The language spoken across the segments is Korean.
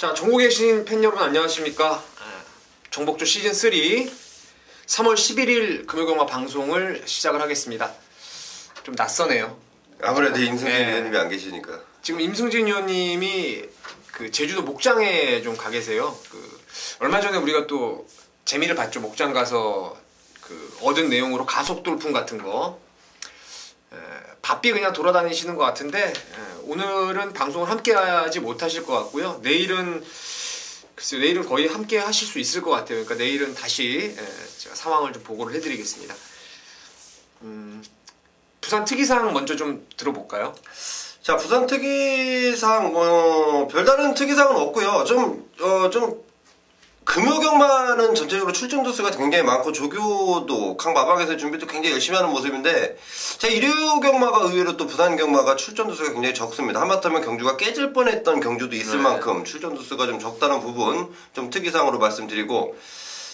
자, 전국에 계신 팬 여러분 안녕하십니까? 정복조 시즌3 3월 11일 금요경마 방송을 시작을 하겠습니다. 좀 낯서네요. 아무래도 임승진 의원님이 안 계시니까. 지금 임승진 의원님이 그 제주도 목장에 좀 가 계세요. 얼마 전에 우리가 또 재미를 봤죠. 목장 가서 얻은 내용으로 가속 돌풍 같은 거. 바삐 그냥 돌아다니시는 것 같은데 오늘은 방송을 함께 하지 못하실 것 같고요. 내일은 글쎄요, 내일은 거의 함께 하실 수 있을 것 같아요. 그러니까 내일은 다시 제가 상황을 좀 보고를 해드리겠습니다. 부산 특이사항 먼저 좀 들어볼까요? 자, 부산 특이사항 별다른 특이사항은 없고요. 좀 금요경마는 전체적으로 출전 두수가 굉장히 많고 조교도 각 마방에서 준비도 굉장히 열심히 하는 모습인데 자, 일요경마가 의외로 또 부산 경마가 출전 두수가 굉장히 적습니다. 하마터면 경주가 깨질 뻔했던 경주도 있을 만큼 출전 두수가 좀 적다는 부분 좀 특이사항으로 말씀드리고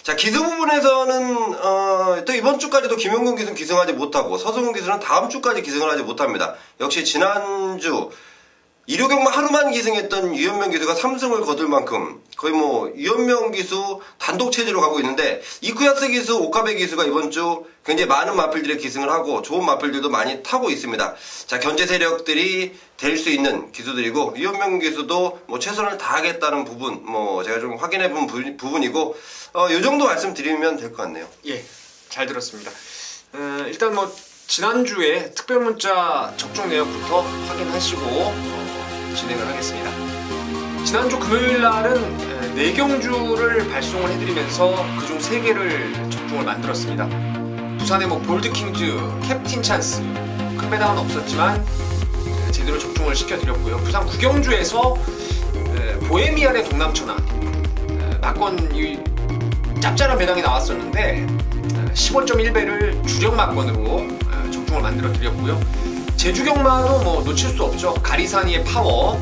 자, 기수 부분에서는 또 이번 주까지도 김용근 기수는 기승하지 못하고 서승훈 기수는 다음 주까지 기승을 하지 못합니다. 역시 지난주 일요경마 하루만 기승했던 유현명 기수가 3승을 거둘 만큼 거의 유현명 기수 단독 체제로 가고 있는데 이쿠야스 기수, 오카베 기수가 이번 주 굉장히 많은 마필들의 기승을 하고 좋은 마필들도 많이 타고 있습니다. 자, 견제 세력들이 될 수 있는 기수들이고 유현명 기수도 최선을 다하겠다는 부분 제가 좀 확인해 본 부분이고 요 정도 말씀드리면 될 것 같네요. 예, 잘 들었습니다. 일단 지난주에 특별문자 접종 내역부터 확인하시고 진행을 하겠습니다. 지난주 금요일날은 4경주를 발송을 해드리면서 그중 3개를 접종을 만들었습니다. 부산의 볼드킹즈, 캡틴 찬스, 큰 배당은 없었지만 제대로 접종을 시켜드렸고요. 부산 9경주에서 보헤미안의 동남천하 막건 짭짤한 배당이 나왔었는데 15.1배를 주력 막건으로 접종을 만들어 드렸고요. 제주경마도 놓칠 수 없죠. 가리사니의 파워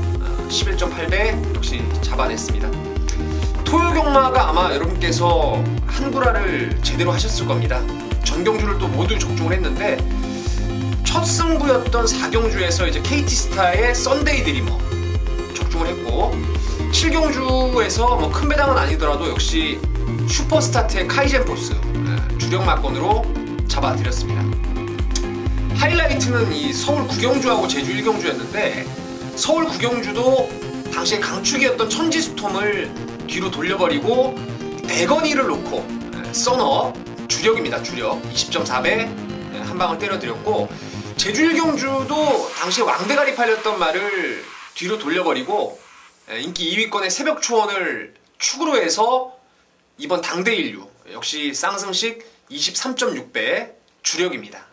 11.8배 역시 잡아냈습니다. 토요경마가 아마 여러분께서 한구라를 제대로 하셨을 겁니다. 전경주를 또 모두 접종을 했는데 첫 승부였던 4경주에서 이제 KT스타의 썬데이 드리머 접종을 했고 7경주에서 큰 배당은 아니더라도 역시 슈퍼스타트의 카이젠 포스 주력 막건으로 잡아드렸습니다. 하이라이트는 이 서울 9경주하고 제주 1경주였는데 서울 9경주도 당시에 강축이었던 천지스톰을 뒤로 돌려버리고 대건이를 놓고 썬업 주력입니다. 주력 20.4배 한 방을 때려드렸고 제주 1경주도 당시에 왕대가리 팔렸던 말을 뒤로 돌려버리고 인기 2위권의 새벽 초원을 축으로 해서 이번 당대인류 역시 쌍승식 23.6배 주력입니다.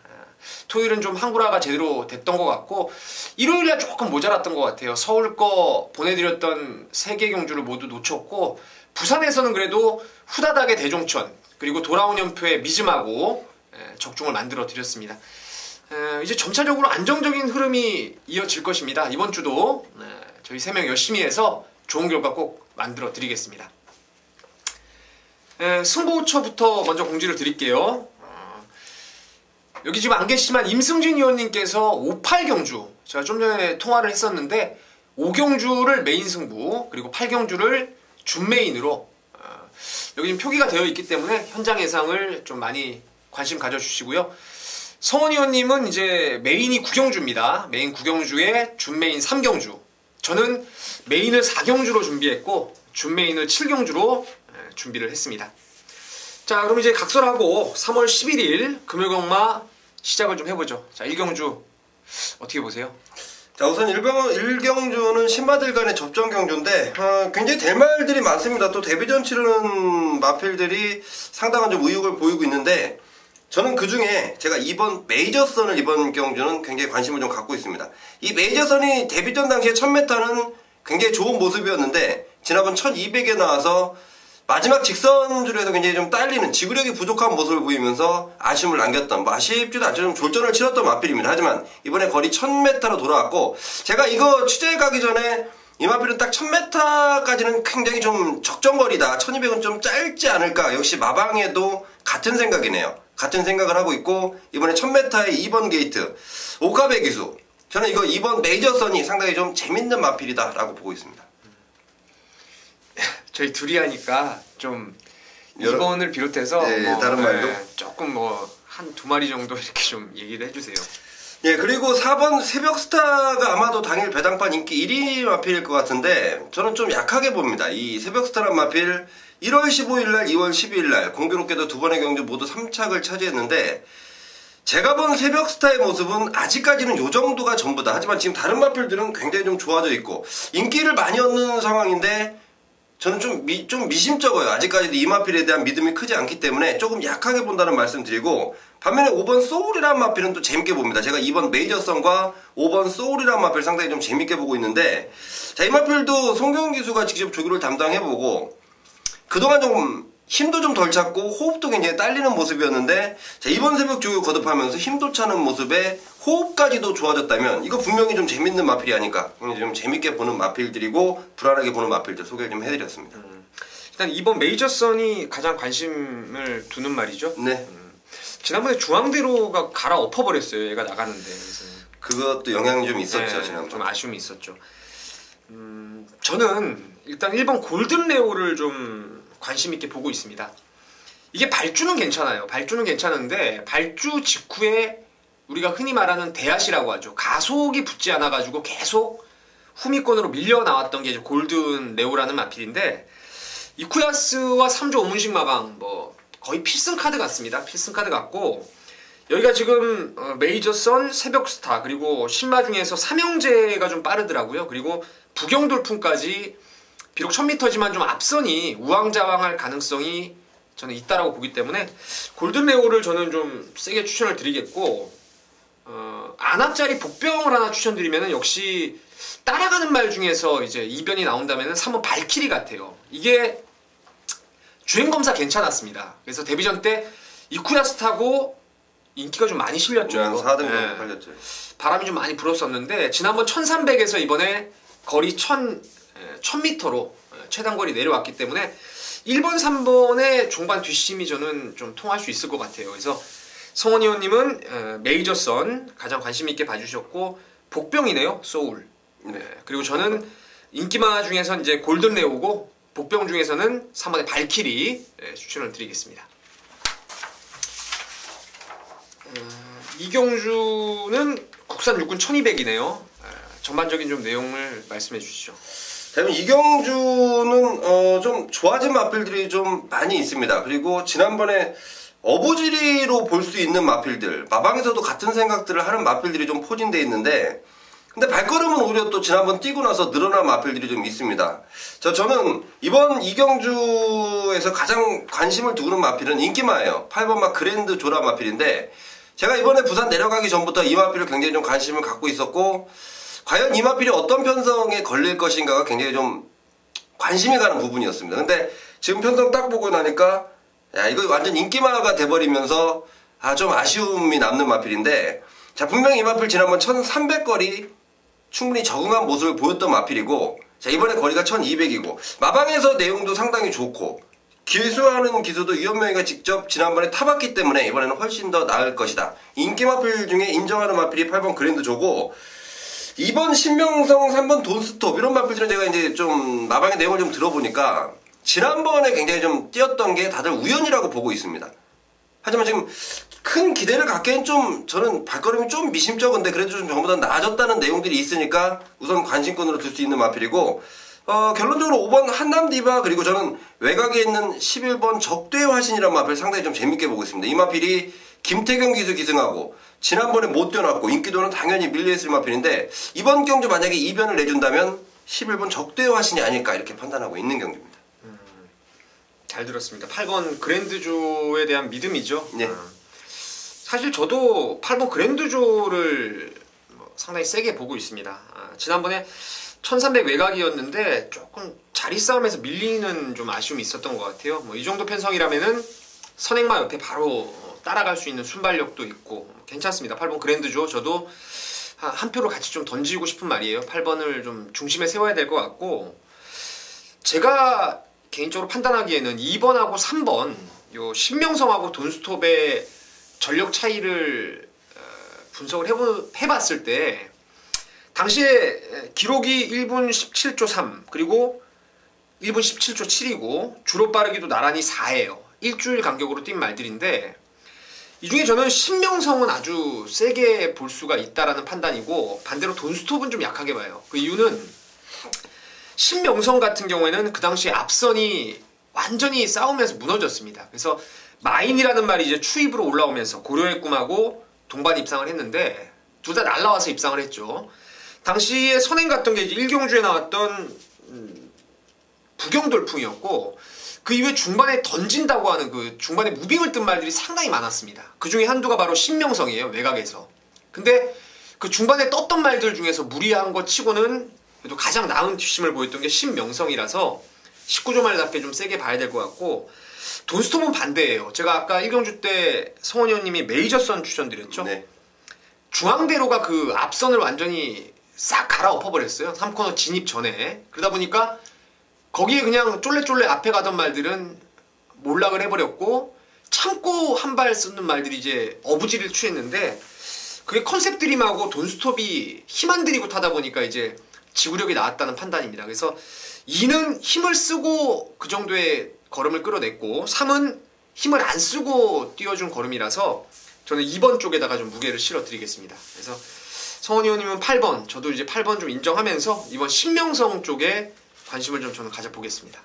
토요일은 좀 한구라가 제대로 됐던 것 같고 일요일날 조금 모자랐던 것 같아요. 서울 거 보내드렸던 3개 경주를 모두 놓쳤고 부산에서는 그래도 후다닥의 대종천 그리고 돌아온 연표의 미즈마고 적중을 만들어 드렸습니다. 이제 점차적으로 안정적인 흐름이 이어질 것입니다. 이번 주도 저희 3명 열심히 해서 좋은 결과 꼭 만들어 드리겠습니다. 승부처부터 먼저 공지를 드릴게요. 여기 지금 안 계시지만 임승진 의원님께서 58경주 제가 좀 전에 통화를 했었는데 5경주를 메인 승부 그리고 8경주를 준메인으로 여기 지금 표기가 되어 있기 때문에 현장 예상을 좀 많이 관심 가져주시고요. 성원 의원님은 이제 메인이 9경주입니다. 메인 9경주에 준메인 3경주 저는 메인을 4경주로 준비했고 준메인을 7경주로 준비를 했습니다. 자, 그럼 이제 각설하고 3월 11일 금요경마 시작을 좀 해보죠. 자, 1경주 어떻게 보세요? 자, 우선 1경주는 신마들 간의 접전 경주인데 굉장히 될 말들이 많습니다. 또 데뷔전 치르는 마필들이 상당한 좀 의욕을 보이고 있는데 저는 그 중에 제가 이번 메이저선을 이번 경주는 굉장히 관심을 좀 갖고 있습니다. 이 메이저선이 데뷔전 당시에 1000m는 굉장히 좋은 모습이었는데 지난번 1200에 나와서 마지막 직선줄에서 굉장히 좀 딸리는 지구력이 부족한 모습을 보이면서 아쉬움을 남겼던 아쉽지도 않죠. 좀 졸전을 치렀던 마필입니다. 하지만 이번에 거리 1000m로 돌아왔고 제가 이거 취재에 가기 전에 이 마필은 딱 1000m까지는 굉장히 좀 적정거리다. 1200은 좀 짧지 않을까. 역시 마방에도 같은 생각이네요. 같은 생각을 하고 있고 이번에 1000m의 2번 게이트 오카베 기수 저는 이거 이번 메이저선이 상당히 좀 재밌는 마필이다 라고 보고 있습니다. 저희 둘이 하니까 좀 여러- 2번을 비롯해서 네, 다른 말도? 조금 한 2마리 정도 이렇게 좀 얘기를 해주세요. 예, 그리고 4번 새벽스타가 아마도 당일 배당판 인기 1위 마필일 것 같은데 저는 좀 약하게 봅니다. 이 새벽스타란 마필 1월 15일날 2월 12일날 공교롭게도 두 번의 경주 모두 3착을 차지했는데 제가 본 새벽스타의 모습은 아직까지는 요 정도가 전부다. 하지만 지금 다른 마필들은 굉장히 좀 좋아져 있고 인기를 많이 얻는 상황인데 저는 좀 미심쩍어요. 아직까지도 이 마필에 대한 믿음이 크지 않기 때문에 조금 약하게 본다는 말씀 드리고 반면에 5번 소울이라는 마필은 또 재밌게 봅니다. 제가 2번 메이저선과 5번 소울이라는 마필 상당히 좀 재밌게 보고 있는데 자, 이 마필도 송경훈 기수가 직접 조교를 담당해보고 그동안 좀 힘도 좀 덜 찼고 호흡도 굉장히 딸리는 모습이었는데 자, 이번 새벽 조교 거듭하면서 힘도 차는 모습에 호흡까지도 좋아졌다면 이거 분명히 좀 재밌는 마필이 아닐까 좀 재밌게 보는 마필들이고 불안하게 보는 마필들 소개를 좀 해드렸습니다. 일단 이번 메이저선이 가장 관심을 두는 말이죠. 네. 지난번에 중앙대로가 갈아엎어버렸어요. 얘가 나가는데. 그래서 그것도 영향이 좀 있었죠. 네, 지난번. 좀 아쉬움이 있었죠. 저는 일단 1번 골든레오를 좀 관심 있게 보고 있습니다. 이게 발주는 괜찮아요. 발주는 괜찮은데 발주 직후에 우리가 흔히 말하는 대앗이라고 하죠. 가속이 붙지 않아가지고 계속 후미권으로 밀려 나왔던 게 이제 골든레오라는 마필인데 이쿠야스와 3조 5문식 마방 거의 필승 카드 같습니다. 필승 카드 같고 여기가 지금 메이저선, 새벽스타 그리고 신마 중에서 삼형제가 좀 빠르더라고요. 그리고 부경돌풍까지 비록 1000m지만 좀 앞선이 우왕좌왕할 가능성이 저는 있다라고 보기 때문에 골든레오를 저는 좀 세게 추천을 드리겠고 안압짜리 복병을 하나 추천드리면은 역시 따라가는 말 중에서 이제 이변이 나온다면은 3번 발키리 같아요. 이게 주행검사 괜찮았습니다. 그래서 데뷔전 때 이쿠야스 타고 인기가 좀 많이 실렸죠. 4등 정도 팔렸죠. 바람이 좀 많이 불었었는데 지난번 1300에서 이번에 거리 1000m로 최단거리 내려왔기 때문에 1번, 3번의 종반 뒷심이 저는 좀 통할 수 있을 것 같아요. 그래서 성원 의원님은 메이저선 가장 관심 있게 봐주셨고 복병이네요. 소울. 네. 그리고 저는 인기마 중에서 이제 골든레오고 복병 중에서는 3번의 발키리 추천을 드리겠습니다. 이경주는 국산 육군 1200이네요. 전반적인 좀 내용을 말씀해 주시죠. 다음에 이경주는 좀 좋아진 마필들이 좀 많이 있습니다. 그리고 지난번에 어부지리로 볼 수 있는 마필들 마방에서도 같은 생각들을 하는 마필들이 좀 포진되어 있는데 근데 발걸음은 오히려 또 지난번 뛰고 나서 늘어난 마필들이 좀 있습니다. 저는 이번 이경주에서 가장 관심을 두는 마필은 인기마예요. 8번 마 그랜드 조라 마필인데 제가 이번에 부산 내려가기 전부터 이 마필을 굉장히 좀 관심을 갖고 있었고 과연 이 마필이 어떤 편성에 걸릴 것인가가 굉장히 좀 관심이 가는 부분이었습니다. 근데 지금 편성 딱 보고 나니까 야 이거 완전 인기마가 돼버리면서 좀 아쉬움이 남는 마필인데 자 분명히 이 마필 지난번 1300거리 충분히 적응한 모습을 보였던 마필이고 자 이번에 거리가 1200이고 마방에서 내용도 상당히 좋고 기수하는 기수도 이현명이가 직접 지난번에 타봤기 때문에 이번에는 훨씬 더 나을 것이다. 인기 마필 중에 인정하는 마필이 8번 그랜드 조고 2번 신명성, 3번 돈스톱 이런 마필들은 제가 이제 좀 마방의 내용을 좀 들어보니까 지난번에 굉장히 좀 뛰었던 게 다들 우연이라고 보고 있습니다. 하지만 지금 큰 기대를 갖기엔 좀 저는 발걸음이 좀 미심쩍은데 그래도 좀 전보다 나아졌다는 내용들이 있으니까 우선 관심권으로 들 수 있는 마필이고 결론적으로 5번 한남디바 그리고 저는 외곽에 있는 11번 적대의 화신이라는 마필 상당히 좀 재밌게 보고 있습니다. 이 마필이 김태경 기수 기승하고 지난번에 못 뛰어났고 인기도는 당연히 밀려있을 마필인데 이번 경주 만약에 이변을 내준다면 11번 적대의 화신이 아닐까 이렇게 판단하고 있는 경주입니다. 잘 들었습니다. 8번 그랜드조에 대한 믿음이죠. 네. 사실 저도 8번 그랜드조를 상당히 세게 보고 있습니다. 지난번에 1300 외곽이었는데 조금 자리 싸움에서 밀리는 좀 아쉬움이 있었던 것 같아요. 이 정도 편성이라면은 선행마 옆에 바로 따라갈 수 있는 순발력도 있고 괜찮습니다. 8번 그랜드조 저도 한 표를 같이 좀 던지고 싶은 말이에요. 8번을 좀 중심에 세워야 될 것 같고 제가 개인적으로 판단하기에는 2번하고 3번 요 신명성하고 돈스톱의 전력 차이를 분석을 해봤을 때 당시에 기록이 1분 17초 3 그리고 1분 17초 7이고 주로 빠르기도 나란히 4예요. 일주일 간격으로 뛴 말들인데 이 중에 저는 신명성은 아주 세게 볼 수가 있다라는 판단이고 반대로 돈스톱은 좀 약하게 봐요. 그 이유는 신명성 같은 경우에는 그 당시에 앞선이 완전히 싸우면서 무너졌습니다. 그래서 마인이라는 말이 이제 추입으로 올라오면서 고려의 꿈하고 동반 입상을 했는데 둘 다 날라와서 입상을 했죠. 당시에 선행 갔던 게 이제 일경주에 나왔던 부경돌풍이었고 그 이후에 중반에 던진다고 하는 그 중반에 무빙을 뜬 말들이 상당히 많았습니다. 그 중에 한두가 바로 신명성이에요. 외곽에서. 근데 그 중반에 떴던 말들 중에서 무리한 것 치고는 그래도 가장 나은 뒷심을 보였던 게 신명성이라서 19조 말답게 좀 세게 봐야 될 것 같고 돈스톱은 반대예요. 제가 아까 일경주 때 성원이 형님이 메이저선 추천드렸죠. 네. 중앙대로가 그 앞선을 완전히 싹 갈아엎어버렸어요. 3코너 진입 전에. 그러다 보니까 거기에 그냥 쫄래쫄래 앞에 가던 말들은 몰락을 해버렸고 참고 한 발 쓰는 말들이 이제 어부지를 취했는데 그게 컨셉 드림하고 돈스톱이 힘 안 들이고 타다 보니까 이제 지구력이 나왔다는 판단입니다. 그래서 2는 힘을 쓰고 그 정도의 걸음을 끌어냈고 3은 힘을 안 쓰고 띄워준 걸음이라서 저는 2번 쪽에다가 좀 무게를 실어드리겠습니다. 그래서 성원이 형님은 8번, 저도 이제 8번 좀 인정하면서 이번 신명성 쪽에 관심을 좀 저는 가져보겠습니다.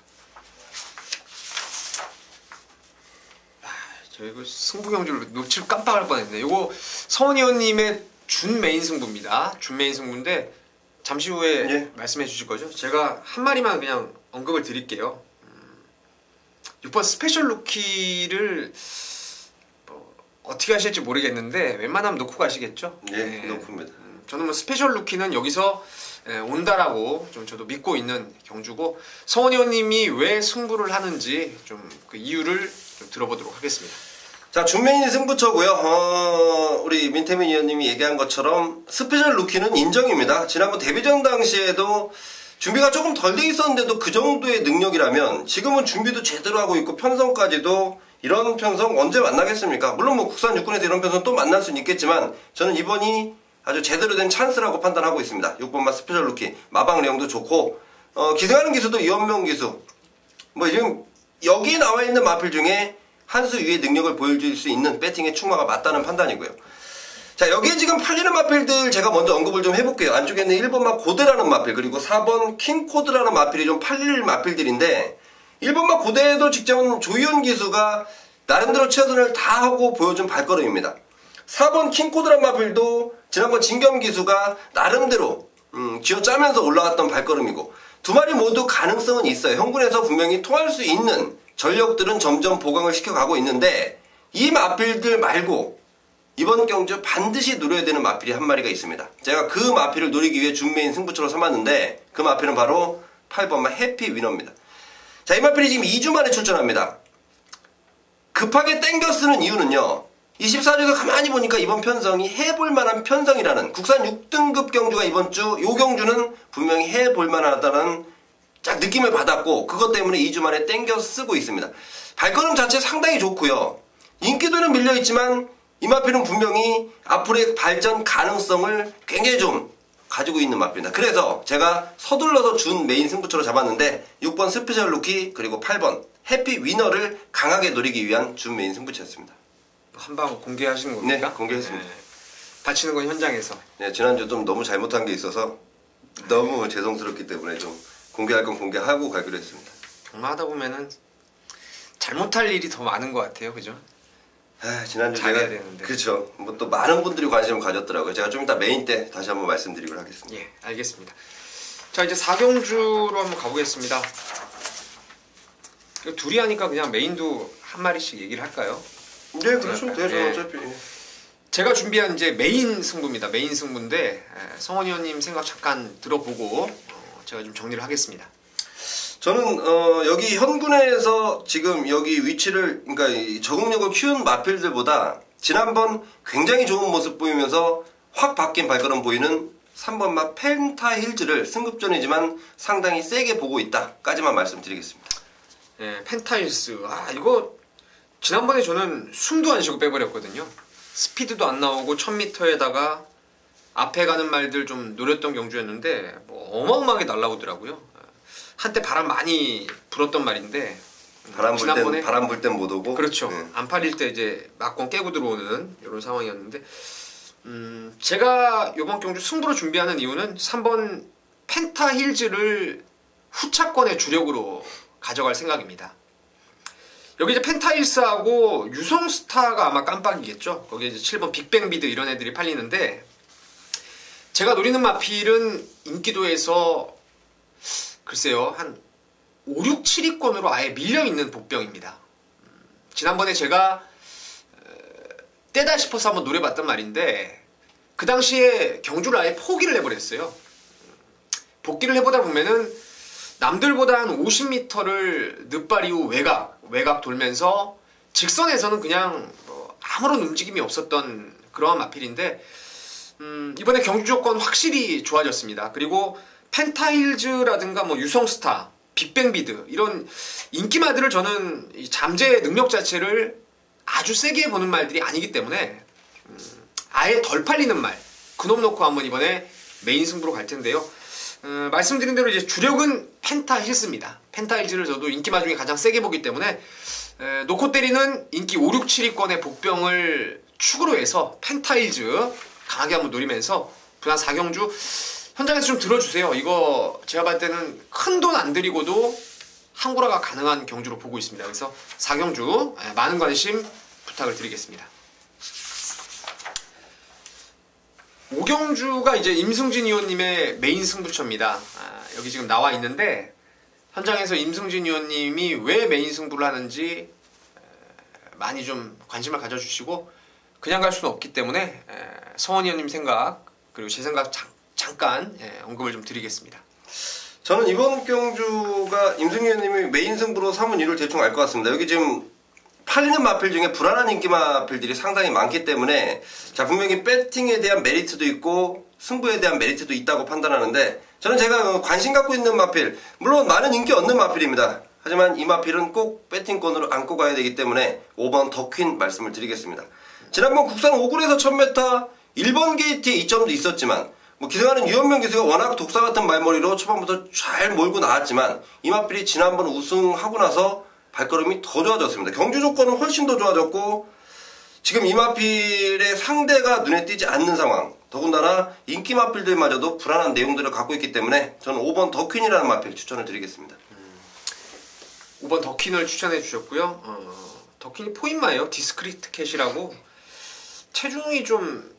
저 이거 승부경주를 놓칠 깜빡할 뻔했네. 이거 성원이 형님의 준 메인 승부입니다. 준 메인 승부인데 잠시 후에 예. 말씀해 주실 거죠? 제가 한 마리만 그냥 언급을 드릴게요. 6번 스페셜 루키를 뭐 어떻게 하실지 모르겠는데 웬만하면 놓고 가시겠죠? 예, 네. 높습니다. 저는 뭐 스페셜 루키는 여기서 온다라고 좀 저도 믿고 있는 경주고 성원이 형님이 왜 승부를 하는지 좀 그 이유를 좀 들어보도록 하겠습니다. 자, 준메인 승부처고요. 우리 민태민 의원님이 얘기한 것처럼 스페셜 루키는 인정입니다. 지난번 데뷔전 당시에도 준비가 조금 덜 돼 있었는데도 그 정도의 능력이라면 지금은 준비도 제대로 하고 있고 편성까지도 이런 편성 언제 만나겠습니까? 물론 뭐 국산 육군에서 이런 편성 또 만날 수는 있겠지만 저는 이번이 아주 제대로 된 찬스라고 판단하고 있습니다. 6번마 스페셜 루키 마방령도 좋고 기생하는 기수도 이원명 기수 뭐 지금 여기에 나와 있는 마필 중에 한 수 위의 능력을 보여줄 수 있는 배팅의 충마가 맞다는 판단이고요. 자, 여기에 지금 팔리는 마필들 제가 먼저 언급을 좀 해볼게요. 안쪽에 있는 1번마 고대라는 마필 그리고 4번 킹코드라는 마필이 좀 팔릴 마필들인데 1번마 고대에도 직전 조이온 기수가 나름대로 최선을 다하고 보여준 발걸음입니다. 4번 킹코드라는 마필도 지난번 진겸 기수가 나름대로 쥐어짜면서 올라왔던 발걸음이고 두 마리 모두 가능성은 있어요. 형군에서 분명히 통할 수 있는 전력들은 점점 보강을 시켜가고 있는데 이 마필들 말고 이번 경주 반드시 노려야 되는 마필이 한 마리가 있습니다. 제가 그 마필을 노리기 위해 준메인 승부처로 삼았는데 그 마필은 바로 8번마 해피 위너입니다. 자, 이 마필이 지금 2주 만에 출전합니다. 급하게 땡겨 쓰는 이유는요. 24주에서 가만히 보니까 이번 편성이 해볼 만한 편성이라는 국산 6등급 경주가 이번 주 요 경주는 분명히 해볼 만하다는 딱 느낌을 받았고 그것 때문에 2주 만에 땡겨 쓰고 있습니다. 발걸음 자체 상당히 좋고요. 인기도는 밀려있지만 이 마필은 분명히 앞으로의 발전 가능성을 굉장히 좀 가지고 있는 마필입니다. 그래서 제가 서둘러서 준 메인 승부처로 잡았는데 6번 스페셜 루키 그리고 8번 해피 위너를 강하게 노리기 위한 준 메인 승부처였습니다. 한방 공개하시는 겁니까? 네, 공개했습니다. 바치는 건 현장에서. 네, 지난주 좀 너무 잘못한 게 있어서 너무 죄송스럽기 때문에 좀 공개할 건 공개하고 가기로 했습니다. 경마하다 보면은 잘못할 일이 더 많은 것 같아요, 그죠? 지난주 잘해야 제가 되는데. 그렇죠. 뭐 또 많은 분들이 관심을 가졌더라고요. 제가 좀 이따 메인 때 다시 한번 말씀드리도록 하겠습니다. 예, 알겠습니다. 자, 이제 4경주로 한번 가보겠습니다. 둘이 하니까 그냥 메인도 한 마리씩 얘기를 할까요? 네, 그렇죠. 되죠. 예. 어차피. 제가 준비한 이제 메인 승부입니다. 메인 승부인데 성원이 형님 생각 잠깐 들어보고 제가 좀 정리를 하겠습니다. 저는 여기 현군에서 지금 여기 위치를 그러니까 이 적응력을 키운 마필들보다 지난번 굉장히 좋은 모습 보이면서 확 바뀐 발걸음 보이는 3번마 펜타힐즈를 승급전이지만 상당히 세게 보고 있다까지만 말씀드리겠습니다. 예, 펜타일스. 이거 지난번에 저는 숨도 안 쉬고 빼버렸거든요. 스피드도 안 나오고 1000m에다가 앞에 가는 말들 좀 노렸던 경주였는데 뭐 어마어마하게 날라오더라고요. 한때 바람 많이 불었던 말인데 바람 지난번에 불 땐 못 오고. 그렇죠. 네. 안 팔릴 때 이제 막권 깨고 들어오는 이런 상황이었는데 제가 이번 경주 승부로 준비하는 이유는 3번 펜타힐즈를 후차권의 주력으로 가져갈 생각입니다. 여기 이제 펜타힐스하고 유성스타가 아마 깜빡이겠죠. 거기에 이제 7번 빅뱅비드 이런 애들이 팔리는데 제가 노리는 마필은 인기도에서 글쎄요 한 5, 6, 7위권으로 아예 밀려있는 복병입니다. 지난번에 제가 때다 싶어서 한번 노려봤단 말인데 그 당시에 경주를 아예 포기를 해버렸어요. 복귀를 해보다 보면은 남들보다 한 50m를 늦발 이후 외곽 돌면서 직선에서는 그냥 뭐 아무런 움직임이 없었던 그러한 마필인데 이번에 경주 조건 확실히 좋아졌습니다. 그리고 펜타힐즈라든가 뭐 유성스타, 빅뱅비드 이런 인기마들을 저는 이 잠재 능력 자체를 아주 세게 보는 말들이 아니기 때문에 아예 덜 팔리는 말 그놈 놓고 한번 이번에 메인 승부로 갈 텐데요. 말씀드린 대로 이제 주력은 펜타힐스입니다. 펜타힐즈를 저도 인기마 중에 가장 세게 보기 때문에 놓고 때리는 인기 5, 6, 7위권의 복병을 축으로 해서 펜타힐즈 강하게 한번 노리면서 부산 4경주 현장에서 좀 들어주세요. 이거 제가 봤을 때는 큰 돈 안 들이고도 한구라가 가능한 경주로 보고 있습니다. 그래서 4경주 많은 관심 부탁을 드리겠습니다. 5경주가 이제 임승진 의원님의 메인 승부처입니다. 여기 지금 나와 있는데 현장에서 임승진 의원님이 왜 메인 승부를 하는지 많이 좀 관심을 가져주시고 그냥 갈 수는 없기 때문에 성원 의원님 생각 그리고 제 생각 잠깐 언급을 좀 드리겠습니다. 저는 이번 경주가 임승희 의원님이 메인 승부로 삼은 이유를 대충 알 것 같습니다. 여기 지금 팔리는 마필 중에 불안한 인기 마필들이 상당히 많기 때문에 자 분명히 배팅에 대한 메리트도 있고 승부에 대한 메리트도 있다고 판단하는데 저는 제가 관심 갖고 있는 마필 물론 많은 인기 얻는 마필입니다. 하지만 이 마필은 꼭 배팅권으로 안고 가야 되기 때문에 5번 더퀸 말씀을 드리겠습니다. 지난번 국산 5군에서 1000m 1번 게이트에 이점도 있었지만 뭐 기승하는 유현명 기수가 워낙 독사 같은 말머리로 초반부터 잘 몰고 나왔지만 이 마필이 지난번 우승하고 나서 발걸음이 더 좋아졌습니다. 경주 조건은 훨씬 더 좋아졌고 지금 이 마필의 상대가 눈에 띄지 않는 상황 더군다나 인기 마필들마저도 불안한 내용들을 갖고 있기 때문에 저는 5번 더퀸이라는 마필 추천을 드리겠습니다. 5번 더퀸을 추천해 주셨고요. 더퀸이 포인마예요. 디스크리트 캣이라고 체중이 좀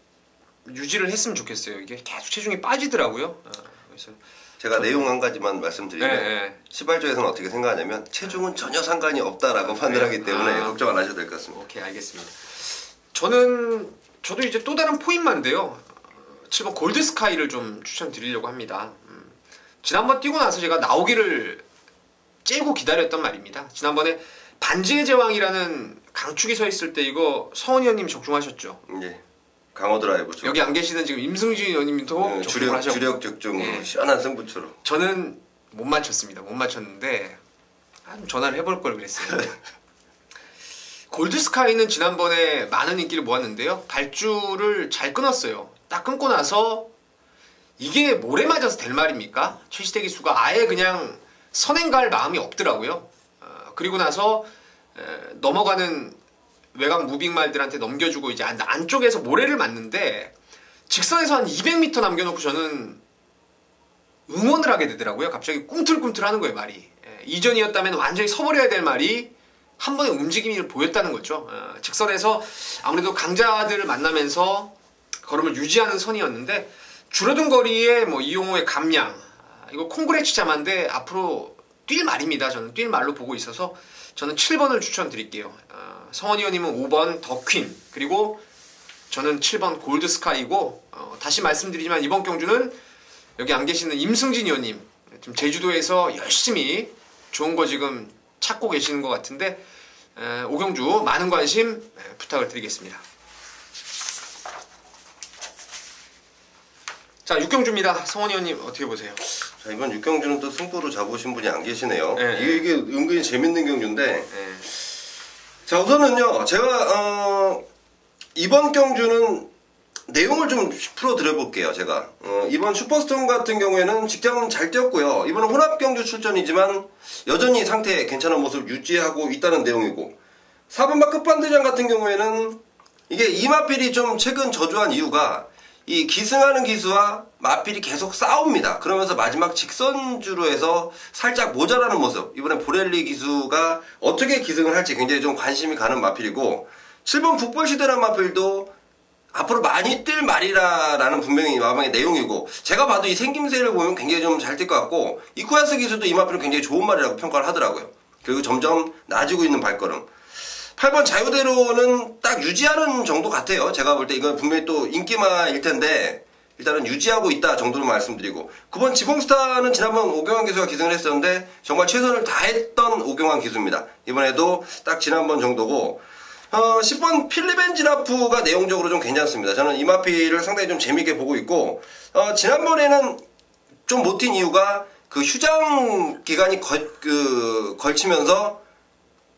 유지를 했으면 좋겠어요. 이게 계속 체중이 빠지더라고요. 그래서 제가 내용 한 가지만 말씀드리면 시발조에서는 어떻게 생각하냐면 체중은 전혀 상관이 없다라고 판단하기 때문에 걱정 안 하셔도 될 것 같습니다. 오케이 알겠습니다. 저도 이제 또 다른 포인마인데요. 7번 골드스카이를 좀 추천드리려고 합니다. 지난번 뛰고 나서 제가 나오기를 째고 기다렸단 말입니다. 지난번에 반지의 제왕이라는 강축이 서 있을 때 이거 성원 의원님 적중하셨죠? 예. 강호 드라이브죠. 여기 안 계시는 지금 임승진 의원님도 적중을 하셨고 주력 적중으로 시원한 승부처로. 저는 못 맞췄습니다. 못 맞췄는데 좀 전화를 해볼 걸 그랬어요. 골드스카이는 지난번에 많은 인기를 모았는데요. 발주를 잘 끊었어요. 딱 끊고 나서 이게 모래 맞아서 될 말입니까? 최시태 기수가 아예 그냥 선행 갈 마음이 없더라고요. 그리고 나서 넘어가는 외곽 무빙말들한테 넘겨주고 이제 안쪽에서 모래를 맞는데 직선에서 한 200m 남겨놓고 저는 응원을 하게 되더라고요. 갑자기 꿈틀꿈틀 하는 거예요, 말이. 이전이었다면 완전히 서버려야 될 말이 한 번의 움직임을 보였다는 거죠. 직선에서 아무래도 강자들을 만나면서 걸음을 유지하는 선이었는데 줄어든 거리에 뭐 이용호의 감량 이거 콩그레치 자만데 앞으로 뛸 말입니다. 저는 뛸 말로 보고 있어서 저는 7번을 추천드릴게요. 성원 의원님은 5번 더퀸 그리고 저는 7번 골드스카이고 다시 말씀드리지만 이번 경주는 여기 안 계시는 임승진 의원님 지금 제주도에서 열심히 좋은 거 지금 찾고 계시는 것 같은데 5경주 많은 관심 부탁을 드리겠습니다. 자 6경주입니다. 성원 의원님 어떻게 보세요? 자 이번 6경주는 또 승부로 잡으신 분이 안 계시네요. 네. 이게 은근히 재밌는 경주인데 자 우선은요 제가 이번 경주는 내용을 좀 풀어드려볼게요. 제가 이번 슈퍼스톤 같은 경우에는 직장은 잘 뛰었고요. 이번은 혼합경주 출전이지만 여전히 상태 괜찮은 모습을 유지하고 있다는 내용이고, 4번마 끝반대장 같은 경우에는 이게 이마필이 좀 최근 저조한 이유가 이 기승하는 기수와 마필이 계속 싸웁니다. 그러면서 마지막 직선주로 해서 살짝 모자라는 모습. 이번에 보렐리 기수가 어떻게 기승을 할지 굉장히 좀 관심이 가는 마필이고, 7번 북벌시대라는 마필도 앞으로 많이 뛸 말이라라는 분명히 마방의 내용이고, 제가 봐도 이 생김새를 보면 굉장히 좀 잘 뛸 것 같고, 이쿠야스 기수도 이 마필은 굉장히 좋은 말이라고 평가를 하더라고요. 그리고 점점 나아지고 있는 발걸음. 8번 자유대로는 딱 유지하는 정도 같아요. 제가 볼 때 이건 분명히 또 인기마일 텐데 일단은 유지하고 있다 정도로 말씀드리고, 9번 지공스타는 지난번 오경환 기수가 기승을 했었는데 정말 최선을 다했던 오경환 기수입니다. 이번에도 딱 지난번 정도고, 10번 필리벤지라프가 내용적으로 좀 괜찮습니다. 저는 이마피를 상당히 좀 재밌게 보고 있고, 지난번에는 좀 못 뛴 이유가 그 휴장 기간이 걸치면서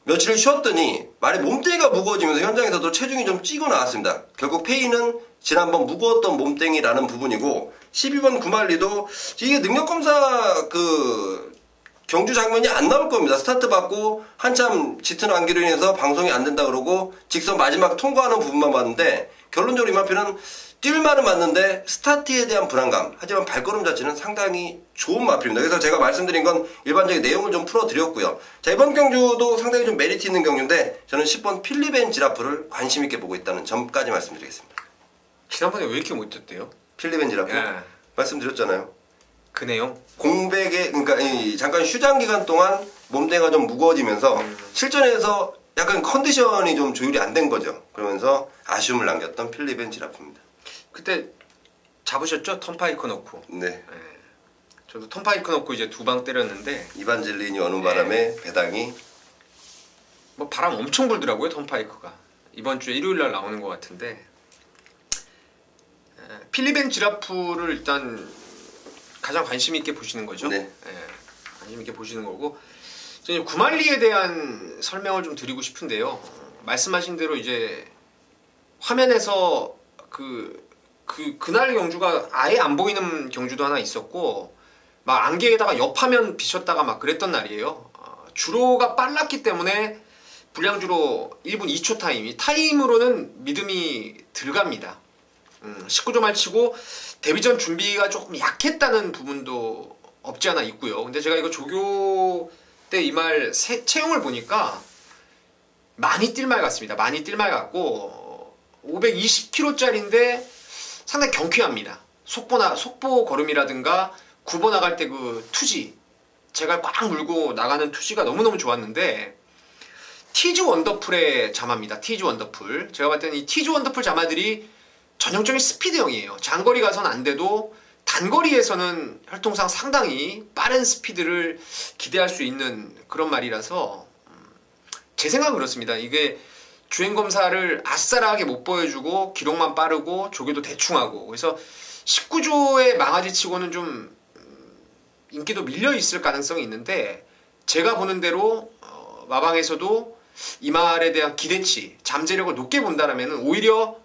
며칠을 쉬었더니 말에 몸뚱이가 무거워지면서 현장에서도 체중이 좀 찌고 나왔습니다. 결국 페이는 지난번 무거웠던 몸뚱이라는 부분이고, 12번 구말리도 이게 능력검사 경주 장면이 안 나올 겁니다. 스타트 받고 한참 짙은 안기로 인해서 방송이 안 된다 그러고 직선 마지막 통과하는 부분만 봤는데, 결론적으로 이마피는 뛸 말은 맞는데 스타트에 대한 불안감, 하지만 발걸음 자체는 상당히 좋은 마필입니다. 그래서 제가 말씀드린 건 일반적인 내용을 좀 풀어드렸고요. 자, 이번 경주도 상당히 좀 메리트 있는 경주인데 저는 10번 필리벤 지라프를 관심 있게 보고 있다는 점까지 말씀드리겠습니다. 지난번에 왜 이렇게 못 뛰었대요? 필리벤 지라프? 예. 말씀드렸잖아요. 그 내용? 공백에, 그러니까 잠깐 휴장 기간 동안 몸대가 좀 무거워지면서 실전에서 약간 컨디션이 좀 조율이 안 된 거죠. 그러면서 아쉬움을 남겼던 필리벤 지라프입니다. 그때 잡으셨죠? 턴파이커 넣고. 네. 네. 저도 턴파이커 넣고 이제 2방 때렸는데, 이반젤린이 어느 바람에 배당이 뭐 바람 엄청 불더라고요. 턴파이커가 이번 주에 일요일날 나오는 것 같은데, 필리벤 지라프를 일단 가장 관심 있게 보시는 거죠. 네. 관심 있게 보시는 거고, 저는 구말리에 대한 설명을 좀 드리고 싶은데요. 말씀하신 대로 이제 화면에서 그날 경주가 아예 안 보이는 경주도 하나 있었고, 막 안개에다가 옆화면 비쳤다가 막 그랬던 날이에요. 주로가 빨랐기 때문에 불량주로 1분 2초 타임으로는 믿음이 들갑니다. 19조 말 치고 데뷔전 준비가 조금 약했다는 부분도 없지 않아 있고요. 근데 제가 이거 조교 때 이 말 채용을 보니까 많이 뛸 말 같습니다. 많이 뛸 말 같고, 520kg짜리인데 상당히 경쾌합니다. 속보 걸음이라든가 9번 나갈 때 그 투지, 제가 꽉 물고 나가는 투지가 너무너무 좋았는데, 티즈 원더풀의 자마입니다. 티즈 원더풀. 제가 봤을 때는 이 티즈 원더풀 자마들이 전형적인 스피드형이에요. 장거리 가서는 안 돼도 단거리에서는 혈통상 상당히 빠른 스피드를 기대할 수 있는 그런 말이라서, 제 생각은 그렇습니다. 이게 주행검사를 아싸라하게 못 보여주고 기록만 빠르고 조교도 대충하고, 그래서 19조의 망아지 치고는 좀 인기도 밀려있을 가능성이 있는데, 제가 보는 대로 마방에서도 이 말에 대한 기대치, 잠재력을 높게 본다면 오히려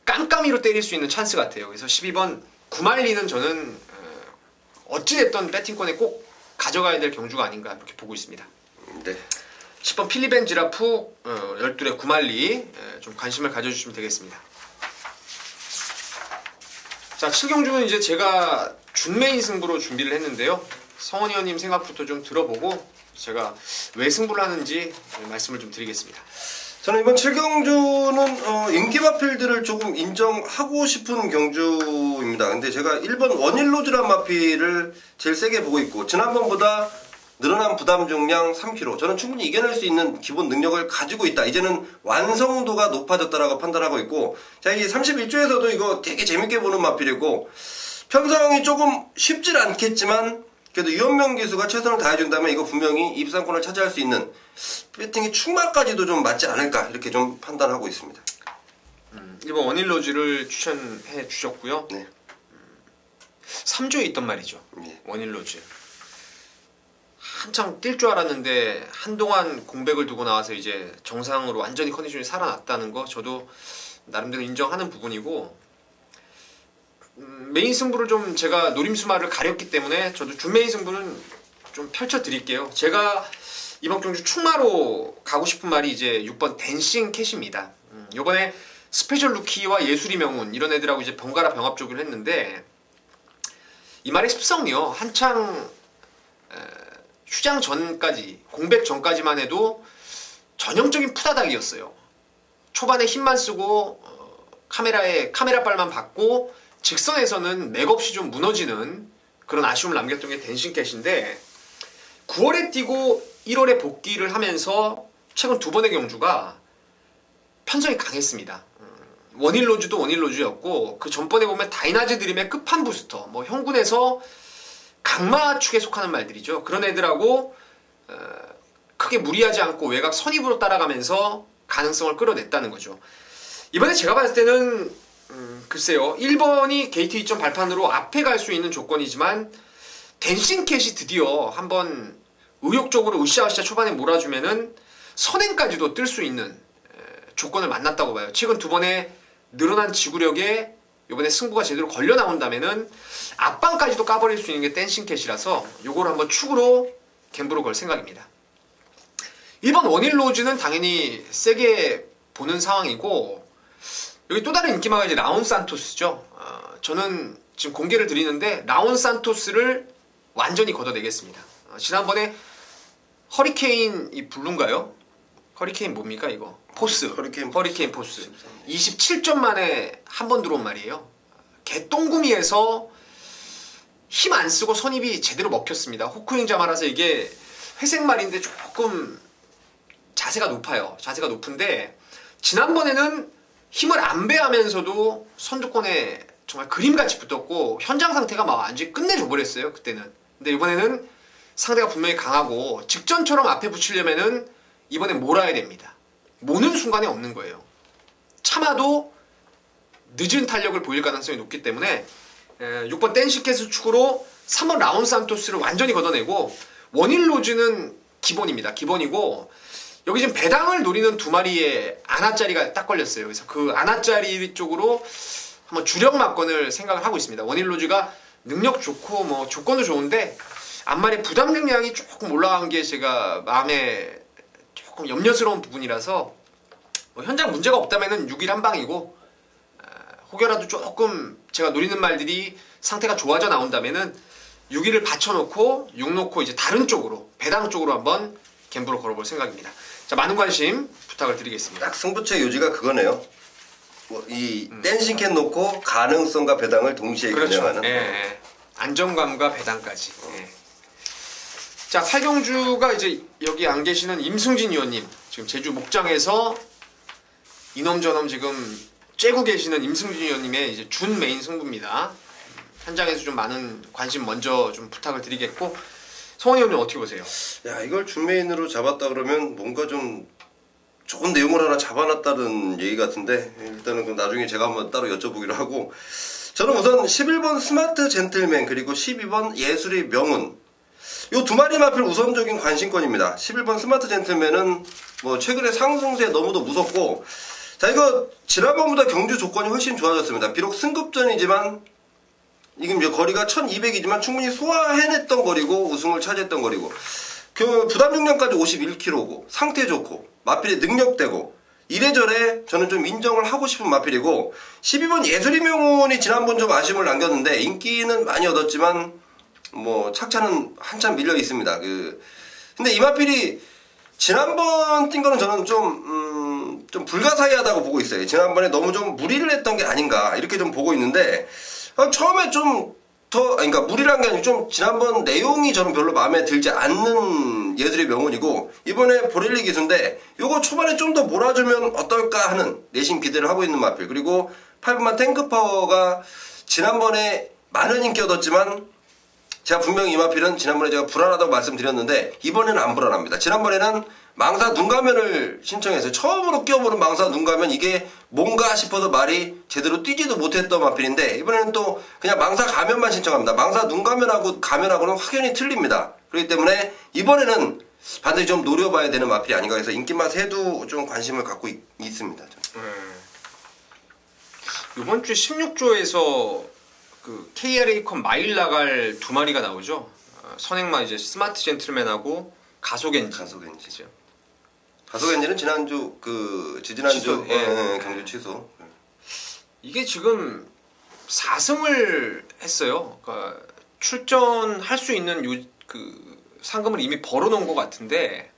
깜깜이로 때릴 수 있는 찬스 같아요. 그래서 12번 구말리는 저는 어찌됐든 배팅권에 꼭 가져가야 될 경주가 아닌가 이렇게 보고 있습니다. 네. 10번 필리벤 지라프, 12의 구말리 좀 관심을 가져주시면 되겠습니다. 자, 7경주는 이제 제가 준메인 승부로 준비를 했는데요. 성원이 형님 생각부터 좀 들어보고 제가 왜 승부를 하는지 말씀을 좀 드리겠습니다. 저는 이번 7경주는 인기마필들을 조금 인정하고 싶은 경주입니다. 근데 제가 1번 원일로즈란 마필을 제일 세게 보고 있고, 지난번보다 늘어난 부담 중량 3kg, 저는 충분히 이겨낼 수 있는 기본 능력을 가지고 있다. 이제는 완성도가 높아졌다라고 판단하고 있고, 자, 이 31조에서도 이거 되게 재밌게 보는 마필이고, 편성이 조금 쉽질 않겠지만 그래도 유현명 기수가 최선을 다해준다면 이거 분명히 입상권을 차지할 수 있는 배팅의 충마까지도 좀 맞지 않을까 이렇게 좀 판단하고 있습니다. 1번 원일로즈를 추천해 주셨고요. 네. 3조에 있던 말이죠. 네. 원일로즈. 한창 뛸 줄 알았는데 한동안 공백을 두고 나와서 이제 정상으로 완전히 컨디션이 살아났다는 거 저도 나름대로 인정하는 부분이고, 메인 승부를 좀 제가 노림수말을 가렸기 때문에 저도 준메인 승부는 좀 펼쳐드릴게요. 제가 이번 경주 충마로 가고 싶은 말이 이제 6번 댄싱 캣입니다. 요번에 스페셜 루키와 예술이 명운 이런 애들하고 이제 번갈아 병합 조기를 했는데 이 말의 습성이요. 한창 휴장 전까지 공백 전까지만 해도 전형적인 푸다닥이었어요. 초반에 힘만 쓰고 카메라빨만 받고 직선에서는 맥없이 좀 무너지는 그런 아쉬움을 남겼던 게 댄싱 캣인데 9월에 뛰고 1월에 복귀를 하면서 최근 두 번의 경주가 편성이 강했습니다. 원일로즈도 원일로즈였고 그 전번에 보면 다이나즈 드림의 끝판 부스터 뭐 형군에서 강마 축에 속하는 말들이죠. 그런 애들하고 크게 무리하지 않고 외곽 선입으로 따라가면서 가능성을 끌어냈다는 거죠. 이번에 제가 봤을 때는 글쎄요. 1번이 게이트 2점 발판으로 앞에 갈 수 있는 조건이지만 댄싱 캣이 드디어 한번 의욕적으로 으쌰으쌰 초반에 몰아주면은 선행까지도 뜰 수 있는 조건을 만났다고 봐요. 최근 두 번의 늘어난 지구력에 이번에 승부가 제대로 걸려 나온다면은 앞방까지도 까버릴 수 있는 게 댄싱 캣이라서 요걸 한번 축으로 갬브로 걸 생각입니다. 1번 원일로즈는 당연히 세게 보는 상황이고 여기 또 다른 인기마가 이제 라온 산토스죠. 저는 지금 공개를 드리는데 라온 산토스를 완전히 걷어내겠습니다. 지난번에 허리케인 이 블루인가요? 허리케인 뭡니까 이거? 포스. 허리케인 포스. 27점 만에 한 번 들어온 말이에요. 개똥구미에서 힘 안 쓰고 선입이 제대로 먹혔습니다. 호크윙자 말아서 이게 회색말인데 조금 자세가 높아요. 자세가 높은데 지난번에는 힘을 안 배하면서도 선두권에 정말 그림같이 붙었고 현장 상태가 막 완전히 끝내줘 버렸어요. 그때는. 근데 이번에는 상대가 분명히 강하고 직전처럼 앞에 붙이려면은 이번엔 몰아야 됩니다. 모는 순간에 없는 거예요. 참아도 늦은 탄력을 보일 가능성이 높기 때문에 6번 댄시켓을 축으로 3번 라온 산토스를 완전히 걷어내고 원일로즈는 기본입니다. 기본이고 여기 지금 배당을 노리는 두 마리의 아나짜리가 딱 걸렸어요. 그래서 그 아나짜리 쪽으로 한번 주력 막건을 생각을 하고 있습니다. 원일로즈가 능력 좋고 뭐 조건도 좋은데 앞말의 부담 능량이 조금 올라간 게 제가 마음에 조금 염려스러운 부분이라서 뭐 현장 문제가 없다면은 6일 한 방이고 혹여라도 조금 제가 노리는 말들이 상태가 좋아져 나온다면은 6일을 받쳐놓고 6 놓고 이제 다른 쪽으로 배당 쪽으로 한번 갬브로 걸어볼 생각입니다. 자, 많은 관심 부탁을 드리겠습니다. 딱 승부처의 요지가 그거네요. 이 댄싱 캣 놓고 가능성과 배당을 동시에 그렇죠. 예. 안정감과 배당까지. 예. 자, 8경주가 이제 여기 안 계시는 임승진 의원님 지금 제주 목장에서 이놈저놈 지금 쬐고 계시는 임승진 의원님의 이제 준 메인 승부입니다. 현장에서 좀 많은 관심 먼저 좀 부탁을 드리겠고 성원이 의원님 어떻게 보세요? 야, 이걸 준 메인으로 잡았다 그러면 뭔가 좀 좋은 내용을 하나 잡아놨다는 얘기 같은데 일단은 그럼 나중에 제가 한번 따로 여쭤보기로 하고 저는 우선 11번 스마트 젠틀맨 그리고 12번 예술의 명운 요 두 마리 마필 우선적인 관심권입니다. 11번 스마트 젠틀맨은 뭐 최근에 상승세에 너무도 무섭고 자 이거 지난번보다 경주 조건이 훨씬 좋아졌습니다. 비록 승급전이지만 이게 이제 거리가 1200이지만 충분히 소화해냈던 거리고 우승을 차지했던 거리고 그 부담 중량까지 51kg고 상태 좋고 마필이 능력되고 이래저래 저는 좀 인정을 하고 싶은 마필이고 12번 예술의 명운이 지난번 좀 아쉬움을 남겼는데 인기는 많이 얻었지만 뭐 착차는 한참 밀려 있습니다. 근데 이 마필이 지난번 뛴 거는 저는 좀 불가사의하다고 보고 있어요. 지난번에 너무 좀 무리를 했던 게 아닌가 이렇게 좀 보고 있는데 처음에 좀 더 그러니까 무리란 게 아니고 좀 지난번 내용이 저는 별로 마음에 들지 않는 예술의 명운이고 이번에 보렐리 기수인데 요거 초반에 좀 더 몰아주면 어떨까 하는 내심 기대를 하고 있는 마필 그리고 8번만 탱크파워가 지난번에 많은 인기 얻었지만 제가 분명히 이 마필은 지난번에 제가 불안하다고 말씀드렸는데 이번에는 안 불안합니다. 지난번에는 망사 눈가면을 신청했어요. 처음으로 끼워보는 망사 눈가면 이게 뭔가 싶어서 말이 제대로 뛰지도 못했던 마필인데 이번에는 또 그냥 망사 가면만 신청합니다. 망사 눈가면하고 가면하고는 확연히 틀립니다. 그렇기 때문에 이번에는 반드시 좀 노려봐야 되는 마필이 아닌가 해서 인기맛에도 좀 관심을 갖고 있습니다. 이번 주 16조에서 그 KRA컵 마일 나갈 두 마리가 나오죠. 선행마 이제 스마트 젠틀맨하고 가속엔진. 가속엔진이죠. 가속엔진은 지난주 지난주 취소, 경주 취소. 이게 지금 4승을 했어요. 그러니까 출전할 수 있는 상금을 이미 벌어놓은 것 같은데,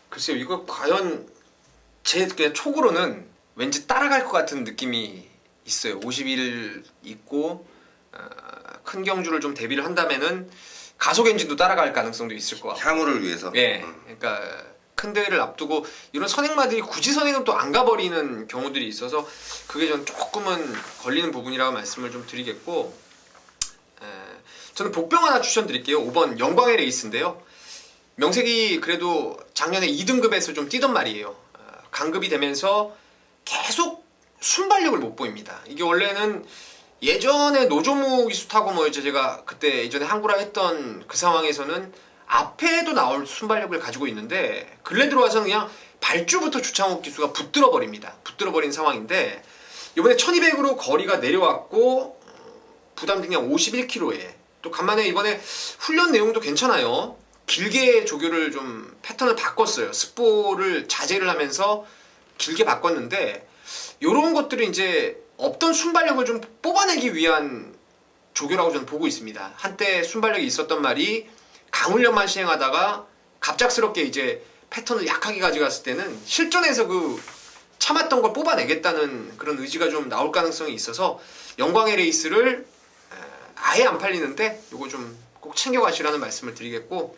글쎄요, 이거 과연 제 그냥 촉으로는 왠지 따라갈 것 같은 느낌이 있어요. 50일 있고 큰 경주를 좀 대비를 한다면은 가속 엔진도 따라갈 가능성도 있을 것 같고. 향후를 위해서. 예, 그러니까 큰 대회를 앞두고 이런 선행마들이 굳이 선행은 또 안 가버리는 경우들이 있어서 그게 전 조금은 걸리는 부분이라고 말씀을 좀 드리겠고, 저는 복병 하나 추천드릴게요. 5번 영광의 레이스인데요. 명색이 그래도 작년에 2등급에서 좀 뛰던 말이에요. 강급이 되면서 계속 순발력을 못 보입니다. 이게 원래는 예전에 노조무 기수 타고 뭐 이제 제가 그때 예전에 한구라 했던 그 상황에서는 앞에도 나올 순발력을 가지고 있는데, 근래 들어와서는 그냥 발주부터 주창욱 기수가 붙들어 버립니다. 붙들어 버린 상황인데, 이번에 1200으로 거리가 내려왔고 부담 그냥 51km에 또 간만에 이번에 훈련 내용도 괜찮아요. 길게 조교를 좀 패턴을 바꿨어요. 스포를 자제를 하면서 길게 바꿨는데, 이런 것들이 이제 없던 순발력을 좀 뽑아내기 위한 조교라고 저는 보고 있습니다. 한때 순발력이 있었던 말이 강훈련만 시행하다가 갑작스럽게 이제 패턴을 약하게 가져갔을 때는 실전에서 참았던 걸 뽑아내겠다는 그런 의지가 좀 나올 가능성이 있어서 영광의 레이스를 아예 안 팔리는데 요거 좀 꼭 챙겨가시라는 말씀을 드리겠고,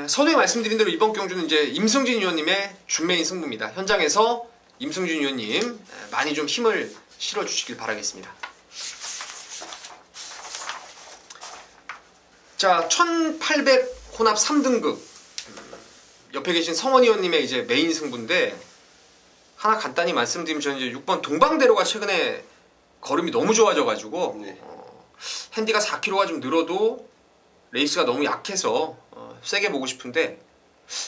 서두에 말씀드린 대로 이번 경주는 이제 임승진 위원님의 준메인 승부입니다. 현장에서 임승진 위원님 많이 좀 힘을 실어주시길 바라겠습니다. 자, 1800 혼합 3등급 옆에 계신 성원 의원님의 이제 메인 승부인데, 하나 간단히 말씀드리면 저는 이제 6번 동방대로가 최근에 걸음이 너무 좋아져가지고 핸디가 4kg가 좀 늘어도 레이스가 너무 약해서 세게 보고 싶은데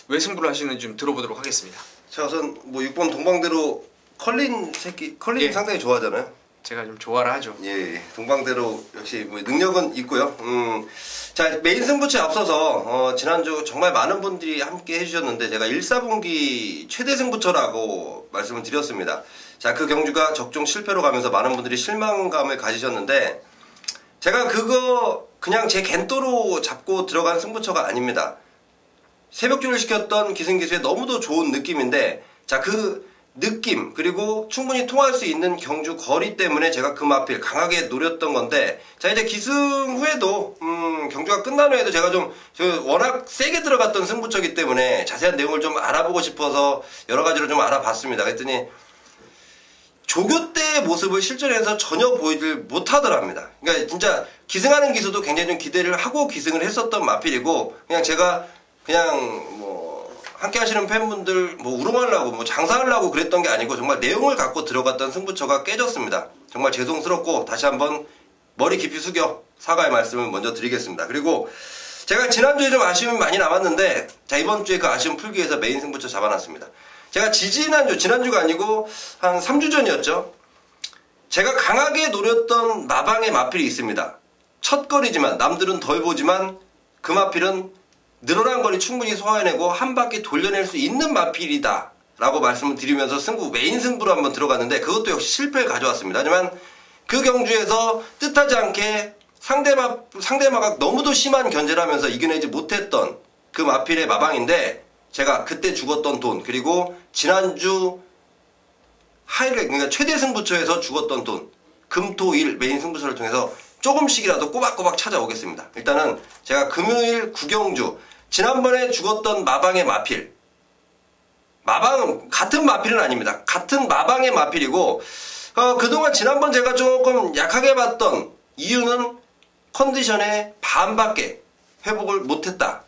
왜 승부를 하시는지 좀 들어보도록 하겠습니다. 자, 우선 뭐 6번 동방대로 컬린 예. 상당히 좋아하잖아요. 제가 좀 좋아를 하죠. 예, 동방대로 역시 뭐 능력은 있고요. 자, 메인 승부처에 앞서서 지난주 정말 많은 분들이 함께 해주셨는데 제가 1사분기 최대 승부처라고 말씀을 드렸습니다. 자, 그 경주가 적중 실패로 가면서 많은 분들이 실망감을 가지셨는데, 제가 그거 그냥 제 겐또로 잡고 들어간 승부처가 아닙니다. 새벽주를 시켰던 기승기수의 너무도 좋은 느낌인데, 자, 그 느낌 그리고 충분히 통할 수 있는 경주 거리 때문에 제가 금앞을 강하게 노렸던 건데, 자, 이제 기승 후에도 경주가 끝난 후에도 제가 좀 워낙 세게 들어갔던 승부처이기 때문에 자세한 내용을 좀 알아보고 싶어서 여러 가지로 좀 알아봤습니다. 그랬더니 조교 때의 모습을 실전에서 전혀 보이질 못하더랍니다. 그러니까 진짜 기승하는 기수도 굉장히 좀 기대를 하고 기승을 했었던 마필이고, 그냥 제가 그냥 뭐 함께 하시는 팬분들 뭐 우롱하려고 뭐 장사하려고 그랬던 게 아니고 정말 내용을 갖고 들어갔던 승부처가 깨졌습니다. 정말 죄송스럽고 다시 한번 머리 깊이 숙여 사과의 말씀을 먼저 드리겠습니다. 그리고 제가 지난주에 좀 아쉬움이 많이 남았는데, 자, 이번 주에 그 아쉬움 풀기 위해서 메인 승부처 잡아놨습니다. 제가 지난주가 아니고 한 3주 전이었죠. 제가 강하게 노렸던 마방의 마필이 있습니다. 첫 거리지만 남들은 덜 보지만 그 마필은 늘어난 거리 충분히 소화해내고 한 바퀴 돌려낼 수 있는 마필이다 라고 말씀을 드리면서 메인 승부로 한번 들어갔는데, 그것도 역시 실패를 가져왔습니다. 하지만 그 경주에서 뜻하지 않게 상대마가 너무도 심한 견제를 하면서 이겨내지 못했던 그 마필의 마방인데, 제가 그때 죽었던 돈, 그리고 지난주 하이라이트, 그러니까 최대 승부처에서 죽었던 돈, 금토일 메인 승부처를 통해서 조금씩이라도 꼬박꼬박 찾아오겠습니다. 일단은 제가 금요일 구경주, 지난번에 죽었던 마방의 마필, 마방은 같은 마필은 아닙니다. 같은 마방의 마필이고, 그동안 지난번 제가 조금 약하게 봤던 이유는 컨디션의 반밖에 회복을 못했다.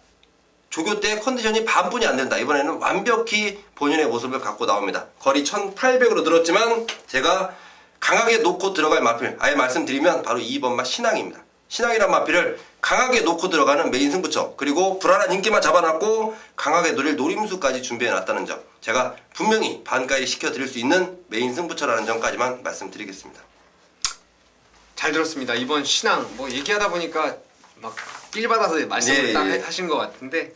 조교 때 컨디션이 반뿐이 안 된다. 이번에는 완벽히 본인의 모습을 갖고 나옵니다. 거리 1800으로 늘었지만 제가 강하게 놓고 들어갈 마필, 아예 말씀드리면 바로 2번마 신앙입니다. 신앙이란 마필을 강하게 놓고 들어가는 메인 승부처, 그리고 불안한 인기만 잡아놨고 강하게 노릴 노림수까지 준비해놨다는 점, 제가 분명히 반가이 시켜드릴 수 있는 메인 승부처라는 점까지만 말씀드리겠습니다. 잘 들었습니다. 이번 신앙 뭐 얘기하다 보니까 막 삘 받아서 말씀을 딱 하신 것 같은데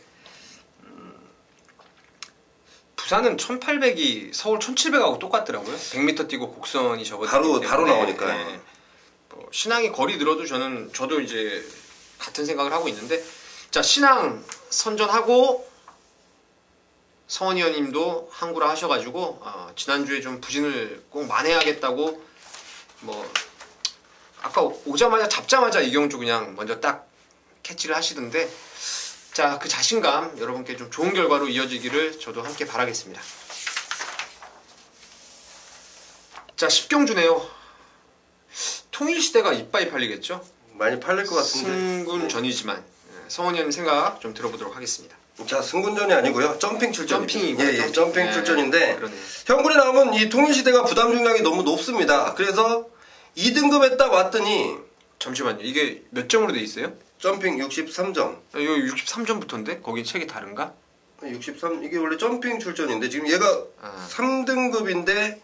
부산은 1800이 서울 1700하고 똑같더라고요. 100m 뛰고 곡선이 접어들기 바로 나오니까요. 네. 뭐 신앙이 거리 늘어도 저도 이제 같은 생각을 하고 있는데 자 신앙 선전하고 성원 의원님도 항구라 하셔가지고 지난주에 좀 부진을 꼭 만회하겠다고 뭐 아까 오자마자 잡자마자 이경주 그냥 먼저 딱 캐치를 하시던데 자 그 자신감 여러분께 좀 좋은 결과로 이어지기를 저도 함께 바라겠습니다. 자 10경주네요. 통일시대가 이빠이 팔리겠죠? 많이 팔릴 것 같은데. 승군 전이지만 성원 의원님 생각 좀 들어보도록 하겠습니다. 자, 승군전이 아니고요. 점핑 출전. 점핑이고요. 점핑 출전인데 그러네요. 현군에 나오면 이 통일시대가 부담 중량이 너무 높습니다. 그래서 2등급에 딱 왔더니 잠시만요. 이게 몇 점으로 돼 있어요? 점핑 63점. 이거 63점부터인데? 거기 책이 다른가? 63 이게 원래 점핑 출전인데 지금 얘가 3등급인데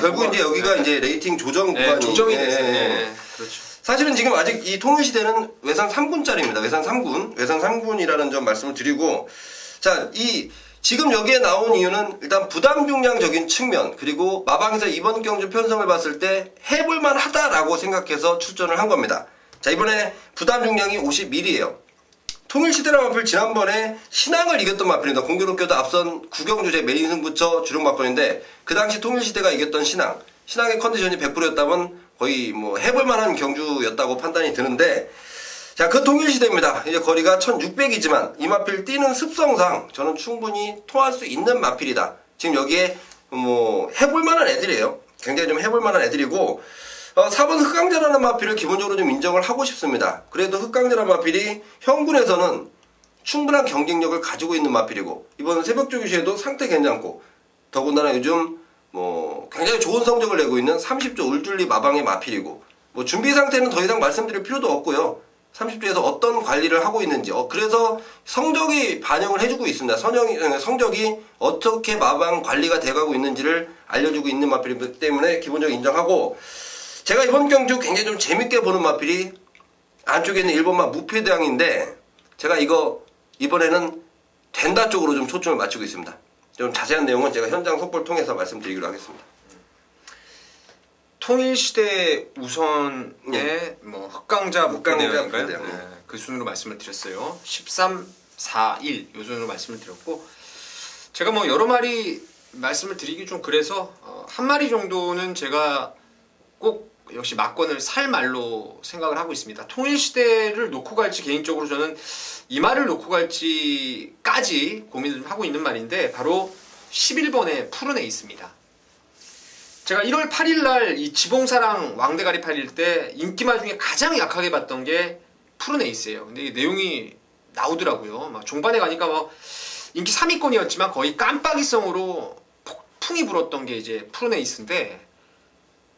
결국 이제 여기가 이제 레이팅 조정 구간이 조정이 됐어요. 네. 그렇죠. 사실은 지금 아직 이 통일시대는 외산 3군짜리입니다. 외산 3군이라는 점 말씀을 드리고 자, 지금 여기에 나온 이유는 일단 부담 중량적인 측면 그리고 마방에서 이번 경주 편성을 봤을 때 해볼만 하다라고 생각해서 출전을 한 겁니다. 자, 이번에 부담 중량이 51이에요. 통일시대라는 마필 지난번에 신앙을 이겼던 마필입니다. 공교롭게도 앞선 구경주제 메인 승부처 주력마건인데 그 당시 통일시대가 이겼던 신앙의 컨디션이 100%였다면 거의 뭐 해볼만한 경주였다고 판단이 드는데 자, 그 통일시대입니다. 이제 거리가 1600이지만 이 마필 뛰는 습성상 저는 충분히 통할 수 있는 마필이다. 지금 여기에 뭐 해볼만한 애들이에요. 굉장히 좀 해볼만한 애들이고 4번 흑강자라는 마필을 기본적으로 좀 인정을 하고 싶습니다. 그래도 흑강자라는 마필이 현군에서는 충분한 경쟁력을 가지고 있는 마필이고 이번 새벽조규시에도 상태 괜찮고 더군다나 요즘 뭐 굉장히 좋은 성적을 내고 있는 30조 울줄리 마방의 마필이고 뭐 준비 상태는 더 이상 말씀드릴 필요도 없고요. 30조에서 어떤 관리를 하고 있는지 그래서 성적이 반영을 해주고 있습니다. 성적이 어떻게 마방 관리가 돼가고 있는지를 알려주고 있는 마필이기 때문에 기본적으로 인정하고 제가 이번 경주 굉장히 좀 재밌게 보는 마필이 안쪽에 있는 1번마 무패대왕인데 제가 이번에는 된다 쪽으로 좀 초점을 맞추고 있습니다. 좀 자세한 내용은 제가 현장 속보를 통해서 말씀드리기로 하겠습니다. 통일시대 우선의 뭐 흑강자 무패대왕인가요? 네, 그 순으로 말씀을 드렸어요. 13, 4, 1 요 순으로 말씀을 드렸고 제가 뭐 여러 마리 말씀을 드리기 좀 그래서 한 마리 정도는 제가 꼭 역시 막권을 살 말로 생각을 하고 있습니다. 통일시대를 놓고 갈지 개인적으로 저는 이 말을 놓고 갈지까지 고민을 하고 있는 말인데 바로 11번의 푸른에 있습니다. 제가 1월 8일날 이 지봉사랑 왕대가리 팔릴 때 인기말 중에 가장 약하게 봤던 게 푸른 에이스예요. 근데 이 내용이 나오더라고요. 막 종반에 가니까 뭐 인기 3위권이었지만 거의 깜빡이성으로 폭풍이 불었던 게 이제 푸른 에이스인데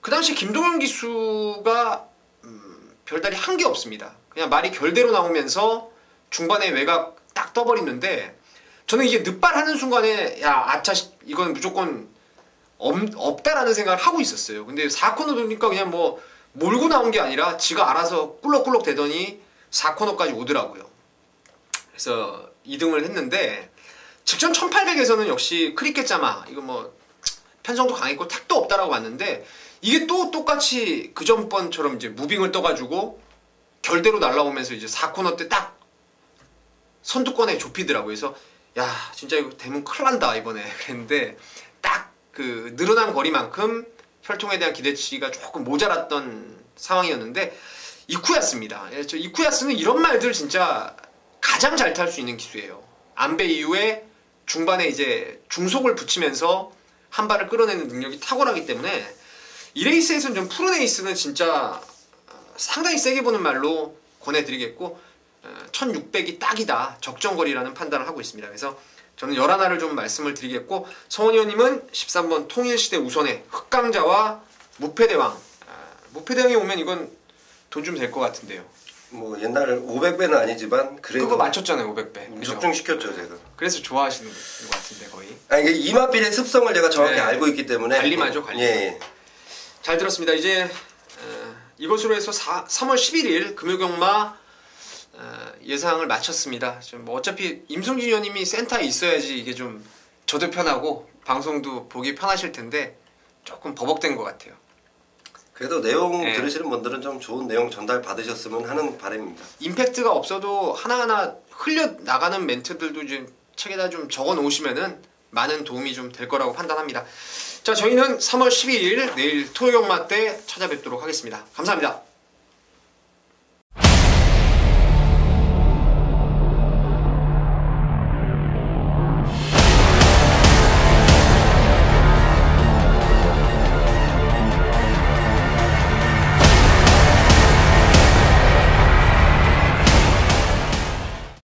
그 당시 김동현 기수가 별다리 한 게 없습니다. 그냥 말이 결대로 나오면서 중반에 외곽 딱 떠버리는데 저는 이게 늑발하는 순간에 야 아차 이건 무조건 없다라는 생각을 하고 있었어요. 근데 4코너 돌니까 그냥 뭐 몰고 나온 게 아니라 지가 알아서 꿀럭꿀럭 대더니 4코너까지 오더라고요. 그래서 2등을 했는데 직전 1800에서는 역시 크리켓 자마 이거 뭐 편성도 강했고 택도 없다라고 봤는데 이게 또 똑같이 그 전번처럼 이제 무빙을 떠가지고 결대로 날라오면서 이제 4코너 때 딱 선두권에 좁히더라고요. 그래서 야 진짜 이거 되면 큰일 난다 이번에 그랬는데 딱 그 늘어난 거리만큼 혈통에 대한 기대치가 조금 모자랐던 상황이었는데 이쿠야스입니다. 저 이쿠야스는 이런 말들 진짜 가장 잘 탈 수 있는 기수예요. 안배 이후에 중반에 이제 중속을 붙이면서 한 발을 끌어내는 능력이 탁월하기 때문에 이 레이스에서는 좀 푸른 에이스는 진짜 상당히 세게 보는 말로 권해드리겠고 1600이 딱이다 적정거리라는 판단을 하고 있습니다. 그래서 저는 11알을 좀 말씀을 드리겠고 성원 의원님은 13번 통일시대 우선의 흑강자와 무패대왕 무패대왕이 오면 이건 돈 좀 될 것 같은데요. 뭐 옛날 500배는 아니지만 그래도 그거 맞췄잖아요 500배. 적중시켰죠 제가. 그래서 좋아하시는 것 같은데 거의. 아니 이게 이마필의 습성을 제가 정확히 알고 있기 때문에 관리마죠 관리. 예. 잘 들었습니다. 이제 이것으로 해서 3월 11일 금요경마 예상을 마쳤습니다. 뭐 어차피 임성진 의원님이 센터에 있어야지 이게 좀 저도 편하고 방송도 보기 편하실 텐데 조금 버벅된 것 같아요. 그래도 내용 들으시는 분들은 좀 좋은 내용 전달 받으셨으면 하는 바람입니다. 임팩트가 없어도 하나하나 흘려나가는 멘트들도 이제 책에다 좀 적어 놓으시면은 많은 도움이 좀 될 거라고 판단합니다. 자, 저희는 3월 12일 내일 토요경마 때 찾아뵙도록 하겠습니다. 감사합니다.